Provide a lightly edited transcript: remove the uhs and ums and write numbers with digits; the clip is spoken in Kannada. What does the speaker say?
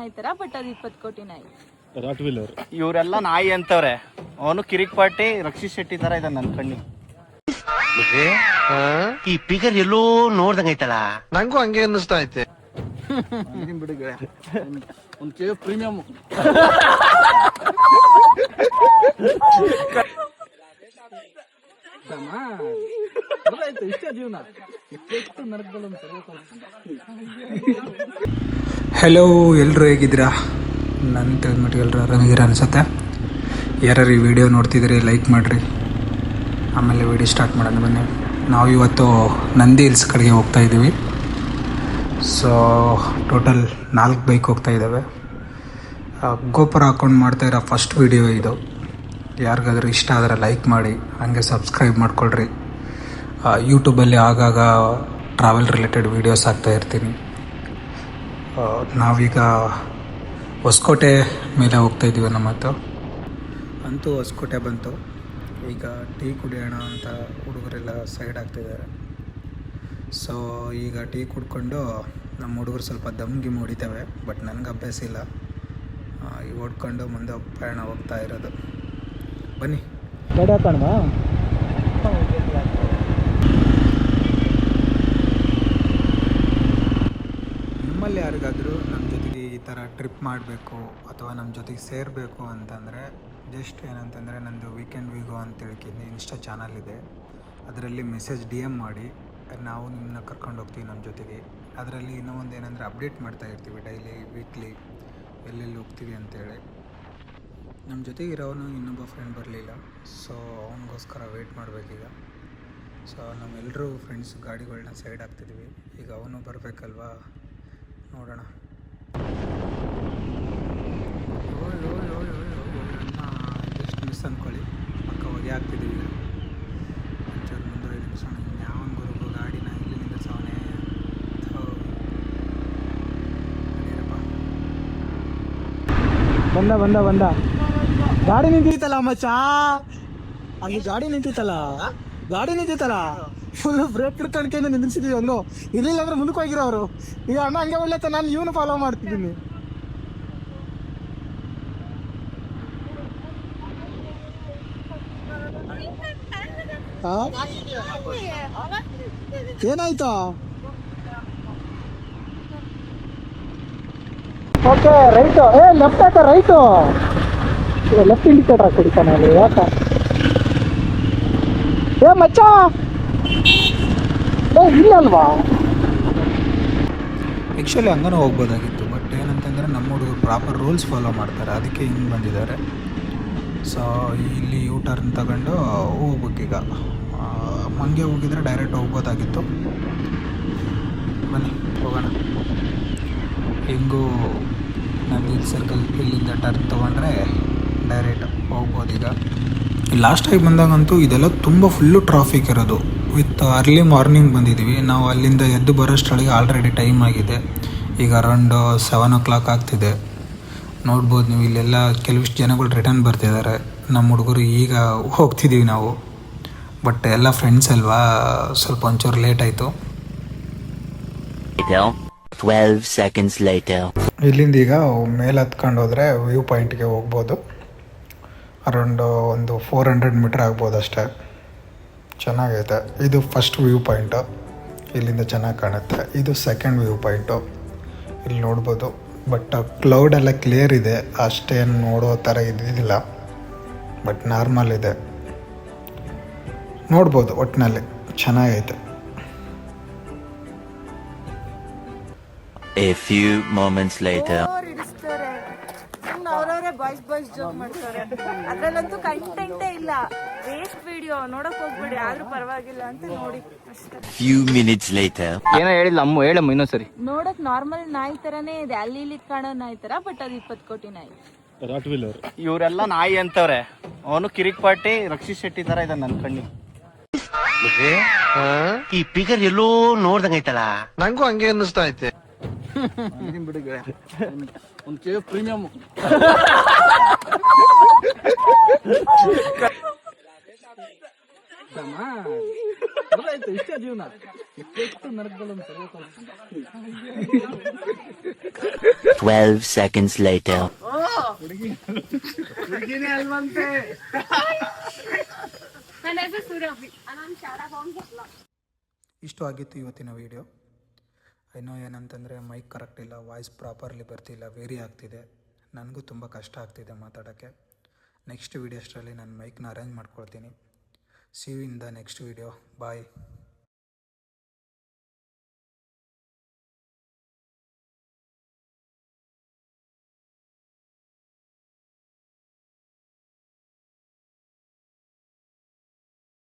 ನಾಯಿ ತರ, ಬಟ್ ಅದು 20 ಕೋಟಿ ನಾಯಿ. Rottweiler. ಇವರೆಲ್ಲ ನಾಯಿ ಅಂತವ್ರೆ. ಅವನು ಕಿರಿಕ್ ಪಾಟಿ ರಕ್ಷಿತ್ ಶೆಟ್ಟಿ ತರ ಇದ್ದಾನೆ ನನ್ನ ಕಣ್ಣಿ. ಈ ಪಿಗರ್ ಎಲ್ಲೋ ನೋಡ್ದಂಗೈತಲ್ಲ. ನಂಗೂ ಹಂಗೆ ಅನ್ನಿಸ್ತಾ ಐತೆ. ಬಿಡುಗ ಒಂದು ಕೆ ಪ್ರೀಮಿಯಂ. ಇಷ್ಟ ಜೀವನ. ಹಲೋ, ಎಲ್ಲರೂ ಹೇಗಿದ್ದೀರಾ? ನನ್ನ ತಿಳಿದ್ಮಟ್ಟಿಗೆ ಎಲ್ಲರೂ ಆರಾಮಿದ್ದೀರಾ ಅನಿಸುತ್ತೆ. ಯಾರು ಈ ವಿಡಿಯೋ ನೋಡ್ತಿದ್ದೀರಿ ಲೈಕ್ ಮಾಡಿರಿ. ಆಮೇಲೆ ವಿಡಿಯೋ ಸ್ಟಾರ್ಟ್ ಮಾಡೋಣ ಬನ್ನಿ. ನಾವು ಇವತ್ತು ನಂದಿ ಹಿಲ್ಸ್ ಕಡೆಗೆ ಹೋಗ್ತಾ ಇದ್ದೀವಿ. ಸೊ ಟೋಟಲ್ 4 ಬೈಕ್ ಹೋಗ್ತಾ ಇದ್ದಾವೆ. ಗೋಪುರ ಹಾಕ್ಕೊಂಡು ಮಾಡ್ತಾಯಿರೋ ಫಸ್ಟ್ ವಿಡಿಯೋ ಇದು. ಯಾರಿಗಾದ್ರೂ ಇಷ್ಟ ಆದರೆ ಲೈಕ್ ಮಾಡಿ, ಹಾಗೆ ಸಬ್ಸ್ಕ್ರೈಬ್ ಮಾಡ್ಕೊಳ್ರಿ. ಯೂಟ್ಯೂಬಲ್ಲಿ ಆಗಾಗ ಟ್ರಾವೆಲ್ ರಿಲೇಟೆಡ್ ವೀಡಿಯೋಸ್ ಹಾಕ್ತಾ ಇರ್ತೀನಿ. ನಾವೀಗ ಹೊಸಕೋಟೆ ಮೇಲೆ ಹೋಗ್ತಾ ಇದ್ದೀವಿ. ನಮ್ಮತ್ತು ಅಂತೂ ಹೊಸಕೋಟೆ ಬಂತು. ಈಗ ಟೀ ಕುಡಿಯೋಣ ಅಂತ ಹುಡುಗರೆಲ್ಲ ಸೈಡ್ ಆಗ್ತಿದ್ದಾರೆ. ಸೊ ಈಗ ಟೀ ಕುಡ್ಕೊಂಡು ನಮ್ಮ ಹುಡುಗರು ಸ್ವಲ್ಪ ದಮ್ಗಿಮ್ ಹೊಡಿತವೆ. ಬಟ್ ನನಗೆ ಅಭ್ಯಾಸ ಇಲ್ಲ. ಈಗ ಹೊಡ್ಕೊಂಡು ಮುಂದೆ ಪ್ರಯಾಣ ಹೋಗ್ತಾ ಇರೋದು. ಬನ್ನಿ ಗಾಡಿ ಹಾಕೋಣ. ನಿಮ್ಮಲ್ಲಿ ಯಾರಿಗಾದರೂ ನಮ್ಮ ಜೊತೆಗೆ ಈ ಥರ ಟ್ರಿಪ್ ಮಾಡಬೇಕು ಅಥವಾ ನಮ್ಮ ಜೊತೆಗೆ ಸೇರಬೇಕು ಅಂತಂದರೆ ಜಸ್ಟ್ ಏನಂತಂದರೆ ನಂದು ವೀಕೆಂಡ್ ವಿಗೋ ಅಂತೇಳಿ ಇನ್ಸ್ಟಾ ಚಾನಲ್ ಇದೆ. ಅದರಲ್ಲಿ ಮೆಸೇಜ್ DM ಮಾಡಿ, ನಾವು ನಿಮ್ಮನ್ನ ಕರ್ಕೊಂಡು ಹೋಗ್ತೀವಿ ನಮ್ಮ ಜೊತೆಗೆ. ಅದರಲ್ಲಿ ಇನ್ನೂ ಒಂದು ಏನಂದರೆ ಅಪ್ಡೇಟ್ ಮಾಡ್ತಾ ಇರ್ತೀವಿ ಡೈಲಿ, ವೀಕ್ಲಿ ಎಲ್ಲೆಲ್ಲಿ ಹೋಗ್ತೀವಿ ಅಂತೇಳಿ. ನಮ್ಮ ಜೊತೆಗೆ ಇರೋನು ಇನ್ನೊಬ್ಬ ಫ್ರೆಂಡ್ ಬರಲಿಲ್ಲ. ಸೊ ಅವನಿಗೋಸ್ಕರ ವೆಯ್ಟ್ ಮಾಡಬೇಕೀಗ. ಸೊ ನಮ್ಮೆಲ್ಲರೂ ಫ್ರೆಂಡ್ಸ್ ಗಾಡಿಗಳನ್ನ ಸೈಡ್ ಆಗ್ತಿದ್ದೀವಿ. ಈಗ ಅವನು ಬರಬೇಕಲ್ವಾ, ನೋಡೋಣ. ಜಸ್ಟ್ ಮಿಸ್ ಅಂದ್ಕೊಳ್ಳಿ, ಪಕ್ಕ ಹೊಗೆ ಆಗ್ತಿದ್ದೀವಿ. ಒಂಚೂರು ಮುಂದೆ ನಿಲ್ಲಿಸೋಣ. ಯಾವನ್ ಗುರುಗು ಗಾಡಿನ ಇಲ್ಲಿ ನಿಲ್ಲಿಸೋನೆ. ಬಂದ ಗಾಡಿ ನಿಂತಿತ್ತಲ್ಲ ಮಚ್ಚ. ಅಲ್ಲಿ ಗಾಡಿ ನಿಂತಿತ್ತಲ್ಲ ಫುಲ್ ಬ್ರೇಕ್ ಇಟ್ಕೊಂಡು ನಿಲ್ಲಿಸಿದೀವಿ. ಒಂದು ಇರಲಿಲ್ಲ ಅಂದ್ರೆ ಮುಂದಕ್ಕೆ ಹೋಗಿರೋರು. ಈಗ ಅಣ್ಣ ಹಂಗೆ ಒಳ್ಳೆತ, ನಾನು ಇವನು ಫಾಲೋ ಮಾಡ್ತಿದ್ದೀನಿ. ಏನಾಯ್ತು? Okay right. ಲೆಫ್ಟ್ ಹಾಕ, ರೈಟು. ಲೆಫ್ಟ್ ಇಂಡಿಕೇಟರ್ ಹಾಕ್ಬಿಡ್ತಾನೆ ಅಲ್ಲಿ. ಯಾಕ ಮಚ್ಚ ಇಲ್ಲಲ್ವಾ? ಆ್ಯಕ್ಚುಲಿ ಹಂಗನೂ ಹೋಗ್ಬೋದಾಗಿತ್ತು. ಬಟ್ ಏನಂತಂದರೆ ನಮ್ಮ ಹುಡುಗರು ಪ್ರಾಪರ್ ರೂಲ್ಸ್ ಫಾಲೋ ಮಾಡ್ತಾರೆ, ಅದಕ್ಕೆ ಹಿಂಗೆ ಬಂದಿದ್ದಾರೆ. ಸೊ ಇಲ್ಲಿ ಯೂ ಟರ್ನ್ ತಗೊಂಡು ಹೋಗ್ಬೇಕೀಗ. ಮಂಗೆ ಹೋಗಿದ್ರೆ ಡೈರೆಕ್ಟ್ ಹೋಗ್ಬೋದಾಗಿತ್ತು. ಬನ್ನಿ ಹೋಗೋಣ. ಹೆಂಗೂ ನಂದಿ ಸರ್ಕಲ್ ಇಲ್ಲಿಂದ ಟರ್ನ್ ತೊಗೊಂಡ್ರೆ ಡೈರೆಕ್ಟ್ ಹೋಗ್ಬೋದೀಗ. ಲಾಸ್ಟ್ ಟೈಮ್ ಬಂದಾಗಂತೂ ಇದೆಲ್ಲ ತುಂಬ ಫುಲ್ಲು ಟ್ರಾಫಿಕ್ ಇರೋದು. ವಿತ್ ಅರ್ಲಿ ಮಾರ್ನಿಂಗ್ ಬಂದಿದ್ದೀವಿ ನಾವು. ಅಲ್ಲಿಂದ ಎದ್ದು ಬರೋಷ್ಟೊಳಗೆ ಆಲ್ರೆಡಿ ಟೈಮ್ ಆಗಿದೆ. ಈಗ ಅರೌಂಡ್ 7 o'clock ಆಗ್ತಿದೆ. ನೋಡ್ಬೋದು ನೀವು, ಇಲ್ಲೆಲ್ಲ ಕೆಲವಿಷ್ಟು ಜನಗಳು ರಿಟರ್ನ್ ಬರ್ತಿದ್ದಾರೆ. ನಮ್ಮ ಹುಡುಗರು ಈಗ ಹೋಗ್ತಿದ್ದೀವಿ ನಾವು. ಬಟ್ ಎಲ್ಲ ಫ್ರೆಂಡ್ಸ್ ಅಲ್ವಾ, ಸ್ವಲ್ಪ ಒಂಚೂರು ಲೇಟ್ ಆಯಿತು. 12 seconds later. ಇಲ್ಲಿಂದ ಈಗ ಮೇಲೆ ಹತ್ಕೊಂಡು ಹೋದರೆ ವ್ಯೂ ಪಾಯಿಂಟ್ಗೆ ಹೋಗ್ಬೋದು. ಅರೌಂಡ್ ಒಂದು 400 ಮೀಟ್ರ್ ಆಗ್ಬೋದು ಅಷ್ಟೇ. ಚೆನ್ನಾಗೈತೆ. ಇದು ಫಸ್ಟ್ ವ್ಯೂ ಪಾಯಿಂಟು, ಇಲ್ಲಿಂದ ಚೆನ್ನಾಗಿ ಕಾಣುತ್ತೆ. ಇದು ಸೆಕೆಂಡ್ ವ್ಯೂ ಪಾಯಿಂಟು, ಇಲ್ಲಿ ನೋಡ್ಬೋದು. ಬಟ್ ಕ್ಲೌಡೆಲ್ಲ ಕ್ಲಿಯರ್ ಇದೆ, ಅಷ್ಟೇನು ನೋಡೋ ಥರ ಇದ್ದಿದ್ದಿಲ್ಲ. ಬಟ್ ನಾರ್ಮಲ್ ಇದೆ, ನೋಡ್ಬೋದು. ಒಟ್ಟಿನಲ್ಲಿ ಚೆನ್ನಾಗೈತೆ. A few moments later. ಅವ್ರವರೇ ಬಾಯ್ಸ್ ಜೋಕ್ ಮಾಡ್ತಾರೆ. ಅದ್ರಲ್ಲಂತೂ ಕಂಟೆಂಟೇ ಇಲ್ಲ. ವೇಸ್ಟ್ ವಿಡಿಯೋ ನೋಡಕ್ ಹೋಗ್ಬಿಡಿ. ಆದ್ರೂ ಪರವಾಗಿಲ್ಲ ಅಂತ ನೋಡಿ ಅಷ್ಟೇ. Few minutes later. ಏನೋ ಹೇಳಿಲ್ಲ ಹೇಳಮ್ಮ ಇನ್ನೊಂದ್ಸರಿ. ನೋಡಕ್ ನಾರ್ಮಲ್ ನಾಯಿ ತರಾನೇ ಇದೆ, ಅಲ್ಲಿ ಇಲ್ಲಿ ಕಾಣೋ ನಾಯಿ ತರ, ಬಟ್ ಅದು 20 ಕೋಟಿ ನಾಯಿ. Rottweiler. ಇವರೆಲ್ಲ ನಾಯಿ ಅಂತವ್ರೆ. ಅವನು ಕಿರಿಕ್ ಪಾಟಿ ರಕ್ಷಿತ್ ಶೆಟ್ಟಿ ತರ ಇದ್ದಾನೆ ನನ್ನ ಕಣ್ಣಿ. ಈ ಪಿಗರ್ ಎಲ್ಲೋ ನೋಡ್ದಂಗೈತಲ್ಲ. ನಂಗೂ ಹಂಗೆ ಅನ್ನಿಸ್ತಾ ಐತೆ. ಬಿಡುಗ ಒಂದು ಕೆ ಪ್ರೀಮಿಯಂ. ಗೊತ್ತಾಯ್ತು, ಇಷ್ಟೇ ಜೀವನ. ಎಷ್ಟು ನರಕಗಳನ್ನು ತಗೋತಾರೆ. 12 seconds later. ಹುಡುಗಿನೇ ಅಲ್ವಂತೆ. ನನ್ನ ಹೆಸರು ಸುರಭಿ, ನಾನು ಶಾಲಾ ಹೋಗ್ಬಿಟ್ಲ. ಇಷ್ಟು ಆಗಿತ್ತು ಇವತ್ತಿನ ವೀಡಿಯೋ. ಇನ್ನೂ ಏನಂತಂದರೆ ಮೈಕ್ ಕರೆಕ್ಟ್ ಇಲ್ಲ, ವಾಯ್ಸ್ ಪ್ರಾಪರ್ಲಿ ಬರ್ತಿಲ್ಲ, ವೇರಿ ಆಗ್ತಿದೆ. ನನಗೂ ತುಂಬ ಕಷ್ಟ ಆಗ್ತಿದೆ ಮಾತಾಡೋಕ್ಕೆ. ನೆಕ್ಸ್ಟ್ ವೀಡಿಯೋ ಅಷ್ಟರಲ್ಲಿ ನಾನು ಮೈಕ್ನ ಅರೇಂಜ್ ಮಾಡ್ಕೊಳ್ತೀನಿ. See you in the next video. Bye.